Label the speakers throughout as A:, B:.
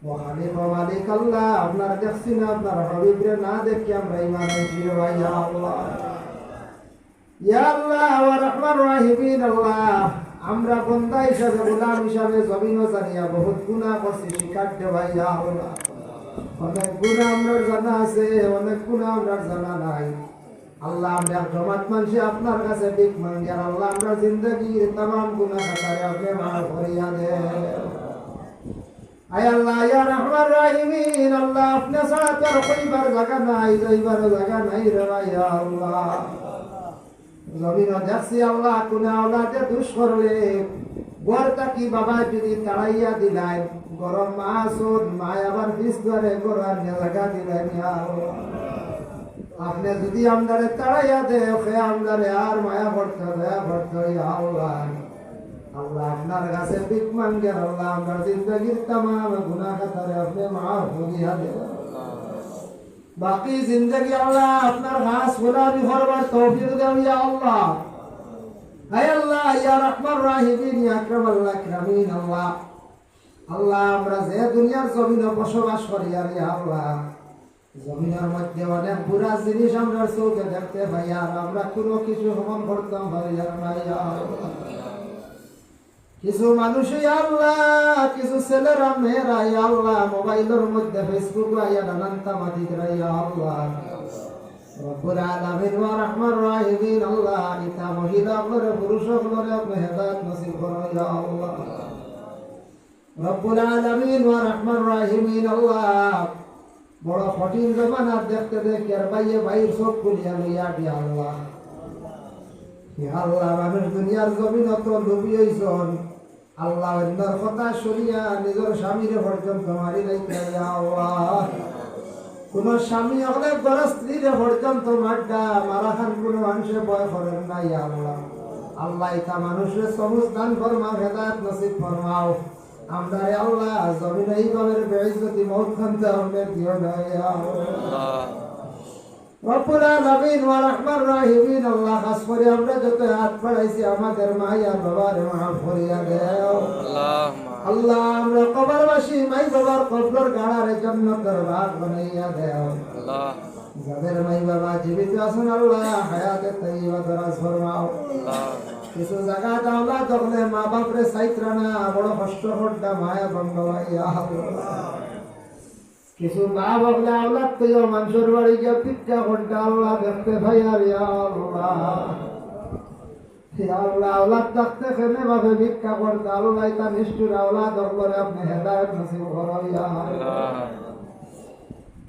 A: খালিক ও মালিক আল্লাহ, আপনার দেখছি না, আপনার হাবিবরে না দেখি আমরা ঈমান আনছি রে ভাই। ইয়া আল্লাহ, ইয়া আল্লাহ ওয়া রাহমান রাহিমিন আল্লাহ, আমরা বান্দা হিসাবে, গোলাম হিসাবে জমিন জানিয়া বহুত গুনাহ করছি, স্বীকার দে ভাই। ইয়া আল্লাহ, অনেক গুনাহ আমার জানা আছে, অনেক গুনাহ আমার জানা নাই। আল্লাহ, আমরা জমাত মানুষে আপনার কাছে ভিক মাঙ্গি, আর আল্লাহ আমরা জিন্দগির तमाम গুনাহ খাতায় আপনি মাফ করিয়া দেন। আয় আল্লাহ, ইয়া রাহমান রাহিমিন আল্লাহ, আপনি ছাড়া তো আর কইবার জায়গা নাই, যাইবার জায়গা নাই রে ভাই। ইয়া আল্লাহ, জমিন দেখছি আল্লাহ, কোন আওলাদে দুষ করলে গড়টা কি বাবা যদি তাড়াইয়া দিলাই, গরম মাসুন মায় আবার বিষ ধরে গড়ার জায়গা দিলেন। ইয়া আল্লাহ, আপনি যদি আমদারে তাড়াইয়া দে, ওকে আমদারে আর মায়া ভরতে দয়া ভরতে। ইয়া আল্লাহ, আল্লাহ আপনার কাছে ভিক মাঙ্গে, আল্লাহ আমরা জিন্দগির तमाम গুনাহ খাতারে আপনি মাফ করিয়া দেন। বাকি জিন্দগি আল্লাহ আপনার খাস গোলামি করবার তৌফিক দাও। ইয়া আল্লাহ, হায় আল্লাহ, ইয়া রাহমান রাহিমিন, ইয়া আকরামাল আকরামিন আল্লাহ, আল্লাহ আমরা যে দুনিয়ার জমিনে বসবাস করি, আর ইয়া আল্লাহ জমিনের মধ্যে অনেক বুড়া জিনিস আমরা চোখে দেখতে পাই, আর আমরা কোনো কিছু হমন করতাম পারি না। ইয়া আল্লাহ, কিছু মানুষ আল্লাহ, কিছু ছেলেরা মেয়েরা আল্লাহ মোবাইলের মধ্যে ফেসবুক আইয়া নানান তামাদি দেয়। ইয়া আল্লাহ, রব্বুল আলামিন ওয়া রাহমান রাহিমিন আল্লাহ, ইতা মহিলা আপনারা পুরুষ আপনারা আপনি হেদায়েত নসিব করুন। ইয়া আল্লাহ, রব্বুল আলামিন ওয়া রাহমান রাহিমিন আল্লাহ, বড় কঠিন জমানা দেখতে দেখে আর বাইয়ে বাইর চোখ খুলিয়া লইয়া। ইয়া আল্লাহ, ইয়া আল্লাহ, মানুষ দুনিয়ার জমিন তো লোভী হইছন, আল্লাহ অন্যর কথা শুনিয়া নিজের স্বামীরে পর্যন্ত মারি লাইতে। ইয়া আল্লাহ, কোন স্বামী হলে বড় স্ত্রীরে পর্যন্ত মারা খান কোন মানুষের ভয় করেন না। ইয়া আল্লাহ, আল্লাহ এটা মানুষের সবুজ দান ফরমাও, হেদায়েত নসিব ফরমাও। আমরা আল্লাহ জমিনে এইভাবে বেইজ্জতি মওত খানতে হবে দিও না। ইয়া আল্লাহ, রব্বুল আলামিন ওয়া রাহমান রাহিমিন আল্লাহ, খাস করে আমরা যত হাত বাড়াইছি আমাদের মায়া বাবার মাফ করিয়া দেও। আল্লাহ, আমরা কবরবাসী মাই বাবার কবর গাড়ারে জান্নাতের বাগ বানাইয়া দেও। আল্লাহ, যাদের মাই বাবা জীবিত আছেন আল্লাহ হায়াতে তাইয়্যিবা দারাজ ফরমাও। আল্লাহ, কিছু জায়গা দাওলা তখন মা বাপরে সাইত্রা না বড় কষ্ট করতা মায়া বন্ধ। ইয়া আল্লাহ, কিছু মা বাবা আওলাদ পেয়ে মানুষের বাড়ি গিয়ে ভিক্ষা করতে আল্লাহ দেখতে ভাই। আর ইয়া আল্লাহ, ইয়া আল্লাহ, আওলাদ থাকতে কেনে ভাবে ভিক্ষা করতে আল্লাহ তা নিষ্ঠুর আওলাদ করে আপনি হেদায়েত নসিব করো। ইয়া আল্লাহ,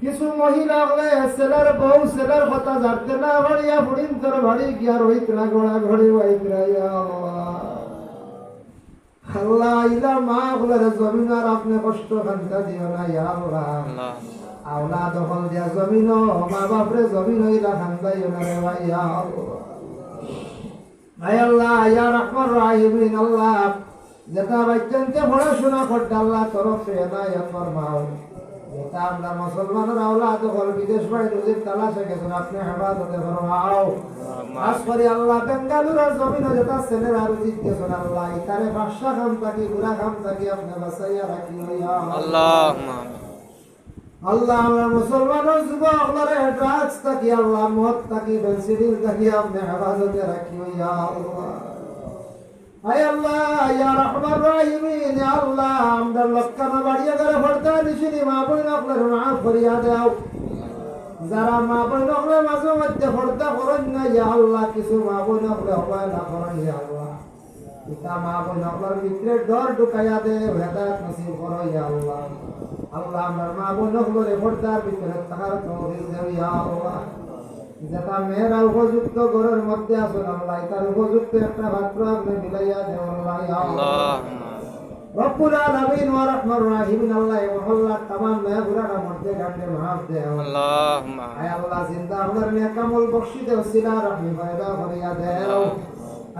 A: কিছু মহিলা হলে ছেলের বউ ছেলের কথা জানতে না বাড়িয়া বুড়িন তোর বাড়ি গিয়া রহিত না গোড়া ঘড়ি বাইত। ইয়া আল্লাহ, আল্লাহ ইলা মা বলে জমিন আর আপনি কষ্ট খান্তা দিও না। ইয়া আল্লাহ, আওলাদ হল দিয়া জমিন মা বাপরে জমিন ইলা খান্তাইও না রে ভাই। ইয়া আল্লাহ, আয় আল্লাহ, ইয়া রাহমান রাহিমিন আল্লাহ, যেটা বাচ্চানকে পড়াশোনা করতে আল্লাহ তরফে এনায়েত ফরমাও। যেটা আমরা মুসলমানের আওলাদ হল বিদেশ বাড়ি রুজির তালাশে গেছেন, আপনি হেফাজতে ফরমাও। আজ করে আল্লাহ বেঙ্গালুরের জমিনে যেটা ছেলেরা রুজিত গেছেন আল্লাহ ইতারে বাদশা খাম থাকি বুড়া খাম থাকি আপনি বাঁচাইয়া রাখি। আল্লাহ, আল্লাহ আমরা মুসলমানের যুবকরা ড্রাগস থাকি আল্লাহ মদ থাকি বেনসিডিল থাকি আপনি হেফাজতে রাখি। ইয়া আল্লাহ, আয় আল্লাহ, ইয়া রাহমান রাহিমিন আল্লাহ, আমরা লক্কানা বাড়িয়া করে পড়তে দিছিনি মা বোন আপনার মাফ করিয়া দাও। যারা মা বোন আপনার মাঝে মধ্যে পড়তে করেন না ইয়া আল্লাহ, কিছু মা বোন আপনার অবহেলা না করেন। ইয়া আল্লাহ, পিতা মা বোন আপনার ভিতরে ডর ঢুকাইয়া দে, হেদায়েত নসিব করো। ইয়া আল্লাহ, আল্লাহ আমার মা বোন আপনার পর্দার ভিতরে থাকার তৌফিক দাও। ইয়া আল্লাহ, যেটা মেয়েরা উপযুক্ত ঘরের মধ্যে আসুন আল্লাহ তার উপযুক্ত একটা পাত্র আপনি মিলাইয়া দেন। আল্লাহ, রব্বুল আলামিন ওয়া রাহমান রাহিমিন আল্লাহ, মহল্লার तमाम মেয়েগুলোর মধ্যে ঘাটে মাফ দেও। আল্লাহুম্মা, আয় আল্লাহ জিন্দা আপনার নেক আমল বখশি দেও, সিলা রাহমি পয়দা করিয়া দেও।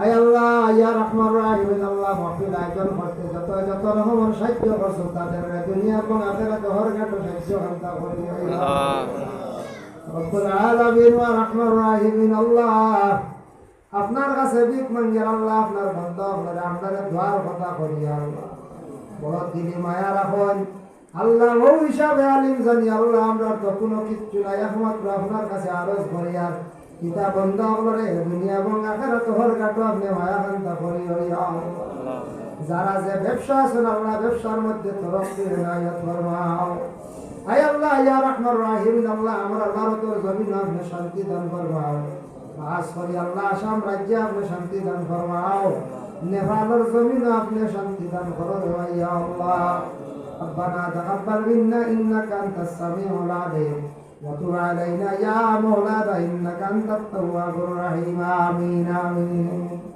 A: আয় আল্লাহ, ইয়া রাহমান রাহিমিন আল্লাহ, মাহফিল আয়োজন করতে যত যত রকমের সাহায্য করছো তাদের দুনিয়া এবং আখিরাতে হরঘাট সাহায্য করতে করিও। আল্লাহ, রব্বুল আলামিন ওয়া রাহমান রাহিমিন আল্লাহ, আপনার কাছে ভিক মাঙ্গি আল্লাহ, আপনার বান্দা আপনারা আপনাদের দোয়ার কথা করি। আল্লাহ, বড় দিলি মায়া রাখুন, আল্লাহ ও হিসাবে আলিম জানি আল্লাহ আমরা তো কোনো কিচ্ছু নাই একমাত্র আপনার কাছে আরজ করি আর কিতা বন্ধ করে দুনিয়া এবং আখেরাত হর কাটো আপনি মায়া কান্তা করি হইয়া যারা যে ব্যবসা আছেন আল্লাহ ব্যবসার মধ্যে তরক্কি ইনায়াত ফরমাও আয় আল্লাহ ইয়া রাহমান রাহিম আল্লাহ আমরা ভারতের জমিন আপনি শান্তি দান ফরমাও খাস করে আল্লাহ আসাম রাজ্যে আপনি শান্তি দান ফরমাও নেপালের জমিন আপনি শান্তি দান করো ইয়া আল্লাহ ربنا تقبل منا إنك أنت السميع العليم وتب علينا يا مولانا إنك أنت التواب الرحيم آمين آمين